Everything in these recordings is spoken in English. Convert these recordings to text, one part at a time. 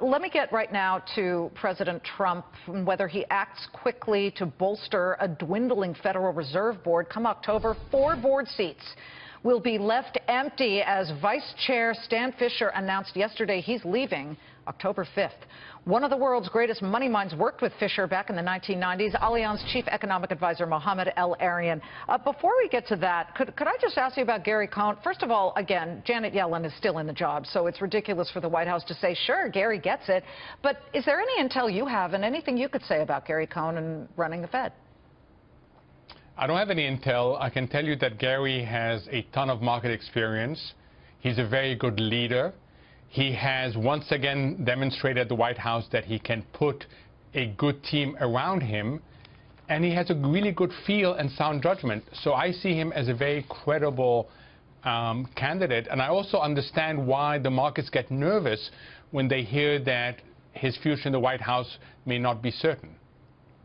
Let me get right now to President Trump, and whether he acts quickly to bolster a dwindling Federal Reserve Board. Come October, 4 board seats will be left empty as Vice Chair Stan Fischer announced yesterday he's leaving October 5th. One of the world's greatest money minds worked with Fischer back in the 1990s, Allianz Chief Economic Advisor Mohamed El-Erian. Before we get to that, could I just ask you about Gary Cohn? First of all, again, Janet Yellen is still in the job, so it's ridiculous for the White House to say, sure, Gary gets it. But is there any intel you have and anything you could say about Gary Cohn and running the Fed? I don't have any intel. I can tell you that Gary has a ton of market experience. He's a very good leader. He has once again demonstrated at the White House that he can put a good team around him, and he has a really good feel and sound judgment. So I see him as a very credible candidate, and I also understand why the markets get nervous when they hear that his future in the White House may not be certain.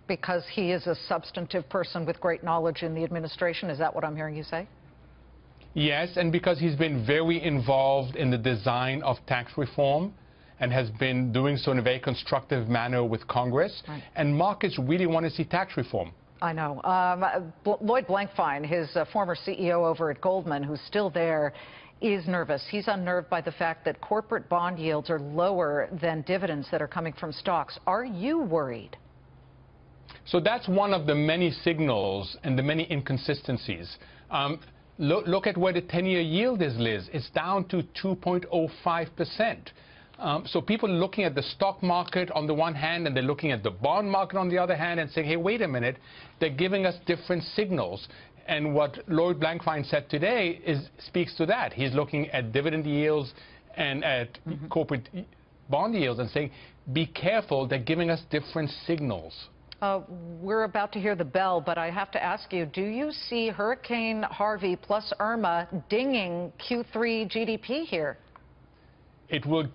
Because he is a substantive person with great knowledge in the administration? Is that what I'm hearing you say? Yes, and because he's been very involved in the design of tax reform and has been doing so in a very constructive manner with Congress. Right. And markets really want to see tax reform. I know. Lloyd Blankfein, his former CEO over at Goldman, who's still there, is nervous. He's unnerved by the fact that corporate bond yields are lower than dividends that are coming from stocks. Are you worried? So that's one of the many signals and the many inconsistencies. Look at where the 10-year yield is, Liz. It's down to 2.05%. So people are looking at the stock market on the one hand, and they're looking at the bond market on the other hand and saying, hey, wait a minute, they're giving us different signals. And what Lloyd Blankfein said today speaks to that. He's looking at dividend yields and at corporate bond yields and saying, be careful, they're giving us different signals. We're about to hear the bell, but I have to ask you, do you see Hurricane Harvey plus Irma dinging Q3 GDP here? It will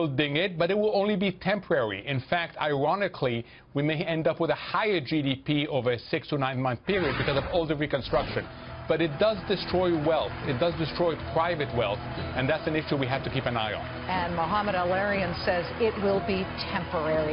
ding it, but it will only be temporary. In fact, ironically, we may end up with a higher GDP over a 6 to 9 month period because of all the reconstruction. But it does destroy wealth. It does destroy private wealth, and that's an issue we have to keep an eye on. And Mohamed El-Erian says it will be temporary.